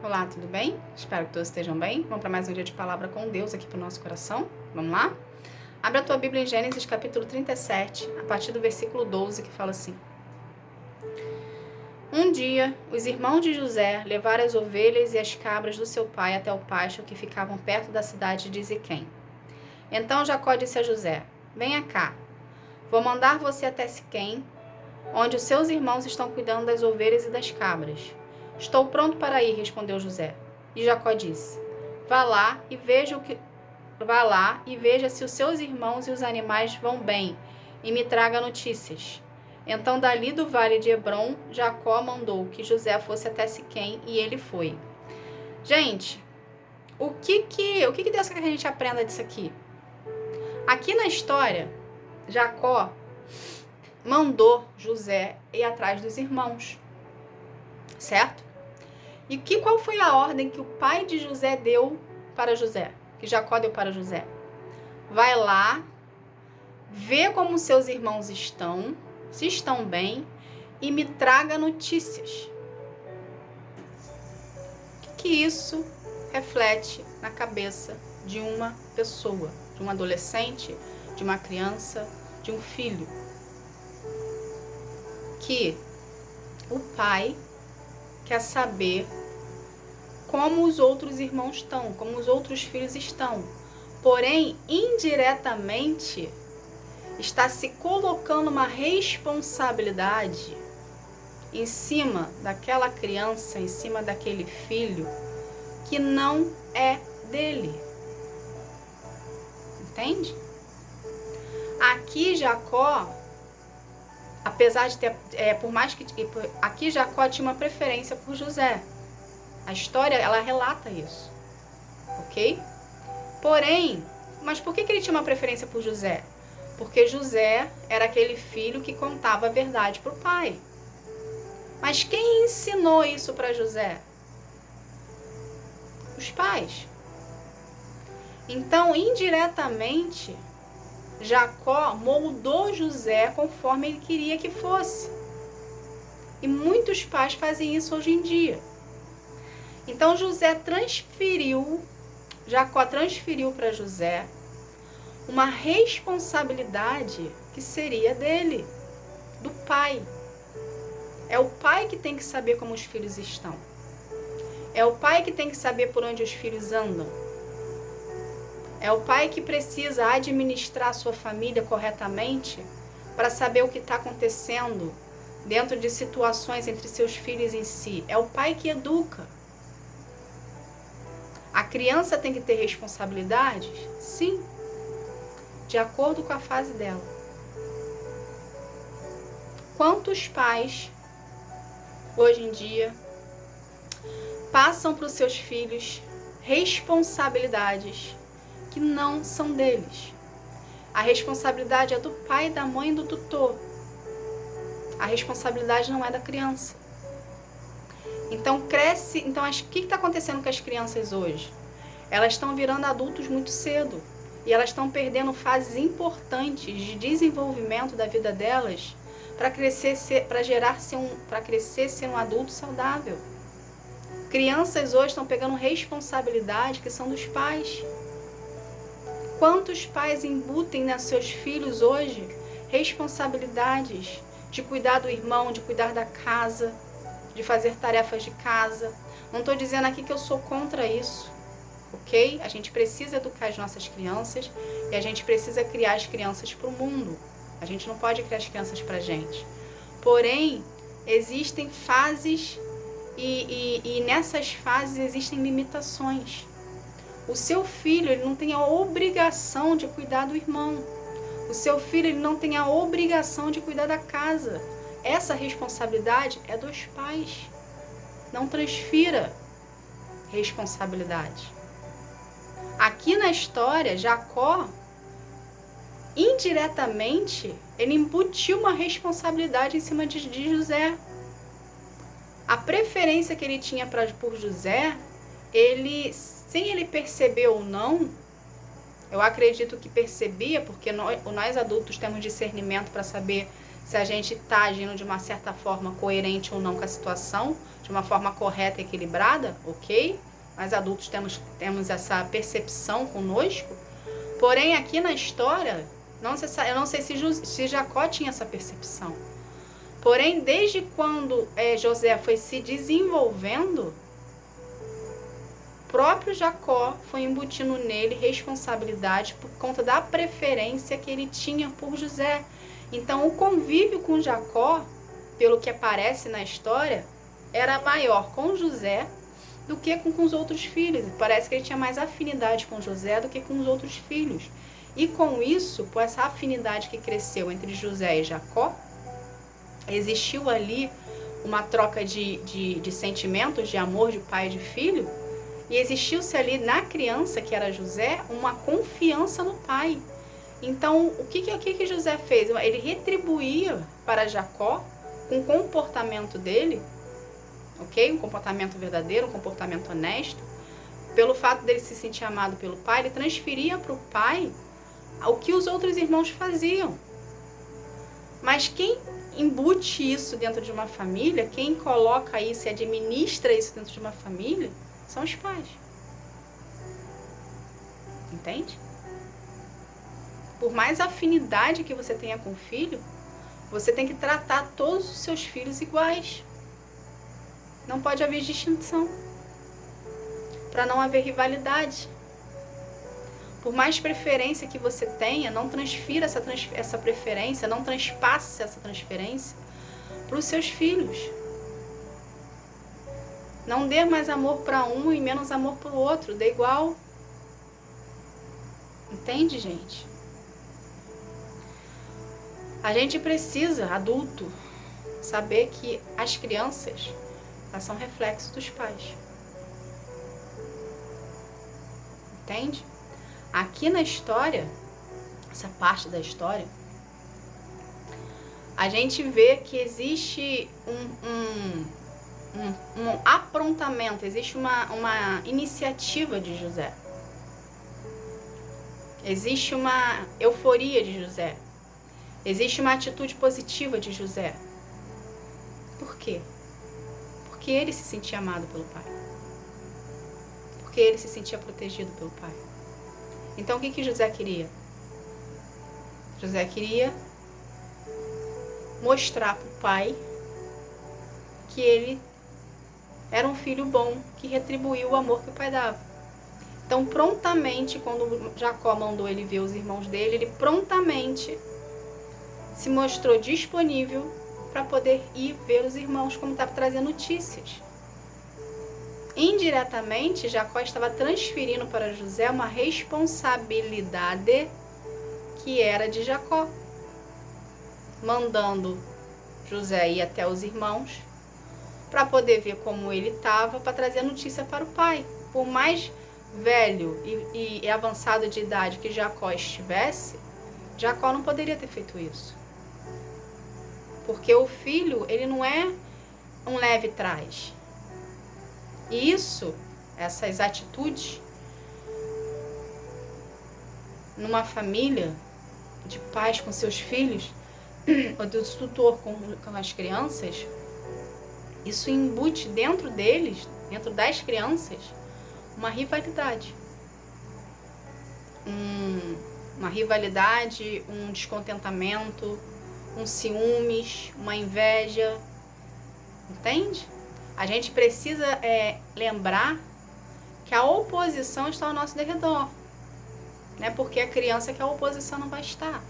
Olá, tudo bem? Espero que todos estejam bem. Vamos para mais um dia de palavra com Deus aqui para o nosso coração. Vamos lá? Abre a tua Bíblia em Gênesis capítulo 37, a partir do versículo 12, que fala assim: Um dia, os irmãos de José levaram as ovelhas e as cabras do seu pai até o pasto que ficavam perto da cidade de Siquém. Então Jacó disse a José: Venha cá, vou mandar você até Siquém, onde os seus irmãos estão cuidando das ovelhas e das cabras. Estou pronto para ir, respondeu José. E Jacó disse: Vá lá e veja se os seus irmãos e os animais vão bem, e me traga notícias. Então, dali do vale de Hebrom, Jacó mandou que José fosse até Siquém, e ele foi. Gente, o que Deus quer que a gente aprenda disso aqui? Aqui na história, Jacó mandou José ir atrás dos irmãos, certo? E qual foi a ordem que o pai de José deu para José? Que Jacó deu para José? Vai lá, vê como seus irmãos estão, se estão bem, e me traga notícias. O que isso reflete na cabeça de uma pessoa, de um adolescente, de uma criança, de um filho? Que o pai quer saber como os outros irmãos estão, como os outros filhos estão. Porém, indiretamente, está se colocando uma responsabilidade em cima daquela criança, em cima daquele filho, que não é dele. Entende? Aqui Jacó, apesar de ter, por mais que aqui Jacó tinha uma preferência por José. A história, ela relata isso, ok? Porém, mas por que ele tinha uma preferência por José? Porque José era aquele filho que contava a verdade para o pai. Mas quem ensinou isso para José? Os pais. Então, indiretamente, Jacó moldou José conforme ele queria que fosse. E muitos pais fazem isso hoje em dia. Então Jacó transferiu para José uma responsabilidade que seria dele, do pai. É o pai que tem que saber como os filhos estão. É o pai que tem que saber por onde os filhos andam. É o pai que precisa administrar a sua família corretamente para saber o que está acontecendo dentro de situações entre seus filhos em si. É o pai que educa. A criança tem que ter responsabilidades? Sim, de acordo com a fase dela. Quantos pais, hoje em dia, passam para os seus filhos responsabilidades que não são deles? A responsabilidade é do pai, da mãe e do tutor. A responsabilidade não é da criança. Então o que está acontecendo com as crianças hoje? Elas estão virando adultos muito cedo e elas estão perdendo fases importantes de desenvolvimento da vida delas para crescer ser um adulto saudável. Crianças hoje estão pegando responsabilidade que são dos pais. Quantos pais embutem nos seus filhos hoje responsabilidades de cuidar do irmão, de cuidar da casa, de fazer tarefas de casa? Não estou dizendo aqui que eu sou contra isso, ok? A gente precisa educar as nossas crianças e a gente precisa criar as crianças para o mundo. A gente não pode criar as crianças para a gente. Porém, existem fases e nessas fases existem limitações. O seu filho, ele não tem a obrigação de cuidar do irmão. O seu filho, ele não tem a obrigação de cuidar da casa. Essa responsabilidade é dos pais. Não transfira responsabilidade. Aqui na história, Jacó, indiretamente, ele embutiu uma responsabilidade em cima de José. A preferência que ele tinha por José, sem ele perceber ou não, eu acredito que percebia, porque nós adultos temos discernimento para saber se a gente está agindo de uma certa forma coerente ou não com a situação, de uma forma correta e equilibrada, ok? Nós adultos temos essa percepção conosco. Porém, aqui na história, eu não sei se Jacó tinha essa percepção. Porém, desde quando José foi se desenvolvendo, o próprio Jacó foi embutindo nele responsabilidade por conta da preferência que ele tinha por José. Então, o convívio com Jacó, pelo que aparece na história, era maior com José do que com os outros filhos. Parece que ele tinha mais afinidade com José do que com os outros filhos. E com isso, com essa afinidade que cresceu entre José e Jacó, existiu ali uma troca de sentimentos, de amor de pai e de filho, e existiu-se ali na criança, que era José, uma confiança no pai. Então, o que José fez? Ele retribuía para Jacó, com o comportamento dele, ok? Um comportamento verdadeiro, um comportamento honesto. Pelo fato dele se sentir amado pelo pai, ele transferia para o pai o que os outros irmãos faziam. Mas quem embute isso dentro de uma família, quem coloca isso e administra isso dentro de uma família, são os pais. Entende? Por mais afinidade que você tenha com o filho, você tem que tratar todos os seus filhos iguais. Não pode haver distinção, para não haver rivalidade. Por mais preferência que você tenha, não transfira essa preferência, não transpasse essa transferência para os seus filhos. Não dê mais amor para um e menos amor para o outro, dê igual. Entende, gente? A gente precisa, adulto, saber que as crianças, elas são reflexo dos pais. Entende? Aqui na história, essa parte da história, a gente vê que existe um aprontamento, existe uma iniciativa de José. Existe uma euforia de José. Existe uma atitude positiva de José. Por quê? Porque ele se sentia amado pelo pai. Porque ele se sentia protegido pelo pai. Então, o que José queria? José queria mostrar para o pai que ele era um filho bom, que retribuiu o amor que o pai dava. Então, prontamente, quando Jacó mandou ele ver os irmãos dele, ele prontamente se mostrou disponível para poder ir ver os irmãos, como estava trazendo notícias. Indiretamente, Jacó estava transferindo para José uma responsabilidade que era de Jacó, mandando José ir até os irmãos para poder ver como ele estava, para trazer notícia para o pai. Por mais velho e avançado de idade que Jacó estivesse, Jacó não poderia ter feito isso. Porque o filho, ele não é um leve trás. E isso, essas atitudes, numa família de pais com seus filhos, ou do tutor com as crianças, isso embute dentro deles, dentro das crianças, uma rivalidade. Uma rivalidade, um descontentamento, um ciúmes, uma inveja. Entende? A gente precisa lembrar que a oposição está ao nosso derredor. Não é porque é criança que a oposição não vai estar.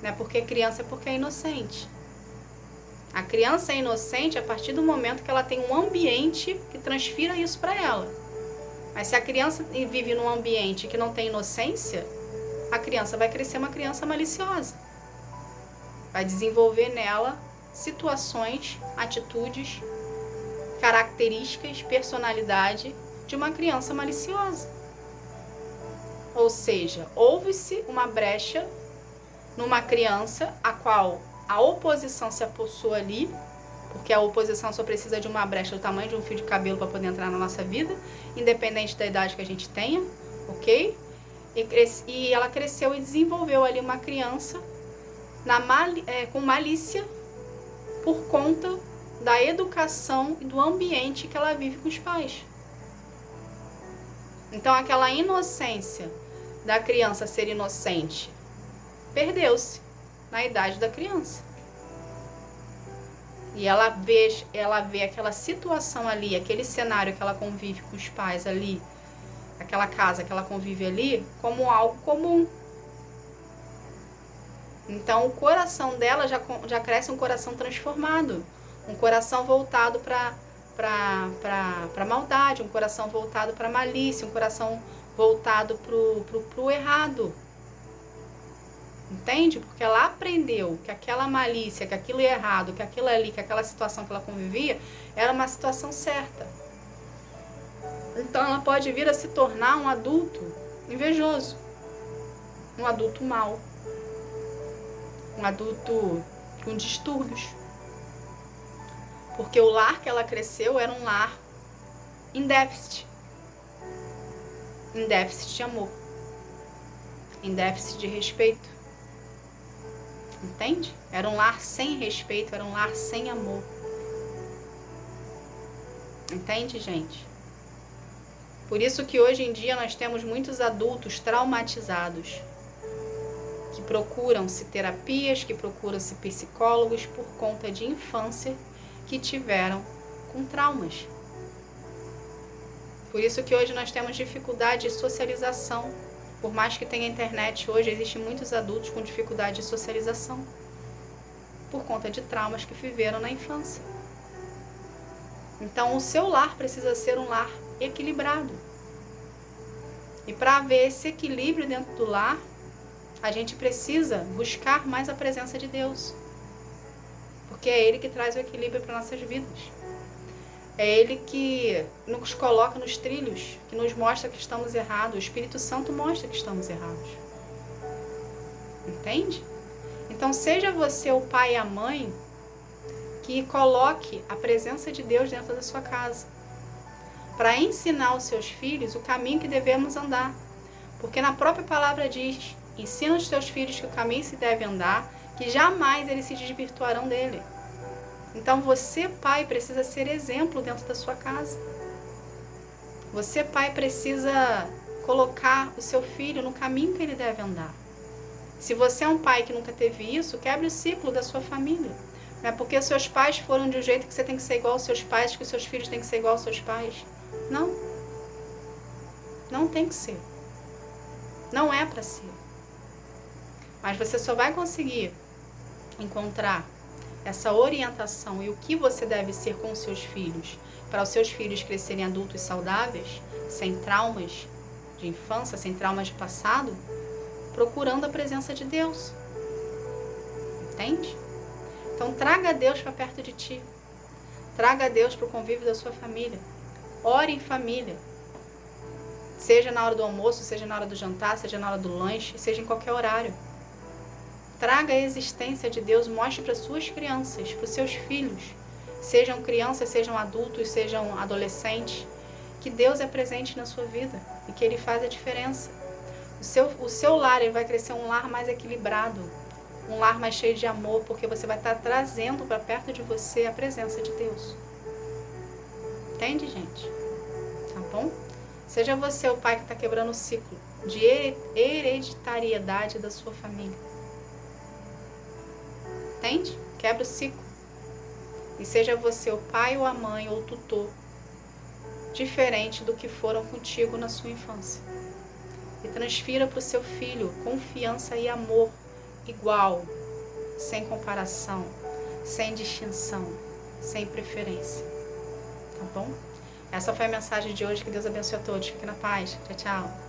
Não é porque é criança, é porque é inocente. A criança é inocente a partir do momento que ela tem um ambiente que transfira isso para ela. Mas se a criança vive num ambiente que não tem inocência, a criança vai crescer uma criança maliciosa. Vai desenvolver nela situações, atitudes, características, personalidade de uma criança maliciosa. Ou seja, houve-se uma brecha numa criança a qual a oposição se apossou ali, porque a oposição só precisa de uma brecha do tamanho de um fio de cabelo para poder entrar na nossa vida, independente da idade que a gente tenha, ok? E ela cresceu e desenvolveu ali uma criança com malícia por conta da educação e do ambiente que ela vive com os pais. Então, aquela inocência da criança ser inocente perdeu-se na idade da criança. E ela vê aquela situação ali, aquele cenário que ela convive com os pais ali, aquela casa que ela convive ali, como algo comum. Então, o coração dela já cresce um coração transformado, um coração voltado para maldade, um coração voltado para malícia, um coração voltado para o errado. Entende? Porque ela aprendeu que aquela malícia, que aquilo errado, que aquilo ali, que aquela situação que ela convivia, era uma situação certa. Então ela pode vir a se tornar um adulto invejoso, um adulto mau, um adulto com distúrbios. Porque o lar que ela cresceu era um lar em déficit de amor, em déficit de respeito. Entende? Era um lar sem respeito, era um lar sem amor. Entende, gente? Por isso que hoje em dia nós temos muitos adultos traumatizados, que procuram-se terapias, que procuram-se psicólogos por conta de infância que tiveram com traumas. Por isso que hoje nós temos dificuldade de socialização. Por mais que tenha internet, hoje existem muitos adultos com dificuldade de socialização por conta de traumas que viveram na infância. Então, o seu lar precisa ser um lar equilibrado. E para haver esse equilíbrio dentro do lar, a gente precisa buscar mais a presença de Deus. Porque é Ele que traz o equilíbrio para nossas vidas. É Ele que nos coloca nos trilhos, que nos mostra que estamos errados. O Espírito Santo mostra que estamos errados. Entende? Então, seja você o pai e a mãe que coloque a presença de Deus dentro da sua casa, para ensinar os seus filhos o caminho que devemos andar. Porque na própria palavra diz: ensina os teus filhos que o caminho se deve andar, que jamais eles se desvirtuarão dele. Então você, pai, precisa ser exemplo dentro da sua casa. Você, pai, precisa colocar o seu filho no caminho que ele deve andar. Se você é um pai que nunca teve isso, quebre o ciclo da sua família. Não é porque os seus pais foram de um jeito que você tem que ser igual aos seus pais, que os seus filhos têm que ser igual aos seus pais. Não. Não tem que ser. Não é para ser. Mas você só vai conseguir encontrar essa orientação e o que você deve ser com os seus filhos, para os seus filhos crescerem adultos saudáveis, sem traumas de infância, sem traumas de passado, procurando a presença de Deus. Entende? Então traga Deus para perto de ti. Traga Deus para o convívio da sua família. Ore em família. Seja na hora do almoço, seja na hora do jantar, seja na hora do lanche, seja em qualquer horário. Traga a existência de Deus, mostre para suas crianças, para os seus filhos, sejam crianças, sejam adultos, sejam adolescentes, que Deus é presente na sua vida e que Ele faz a diferença. O seu lar ele vai crescer um lar mais equilibrado, um lar mais cheio de amor, porque você vai estar trazendo para perto de você a presença de Deus. Entende, gente? Tá bom? Seja você o pai que está quebrando o ciclo de hereditariedade da sua família. Entende? Quebra o ciclo. E seja você o pai ou a mãe ou o tutor diferente do que foram contigo na sua infância. E transfira para o seu filho confiança e amor igual, sem comparação, sem distinção, sem preferência. Tá bom? Essa foi a mensagem de hoje. Que Deus abençoe a todos. Fique na paz. Tchau, tchau.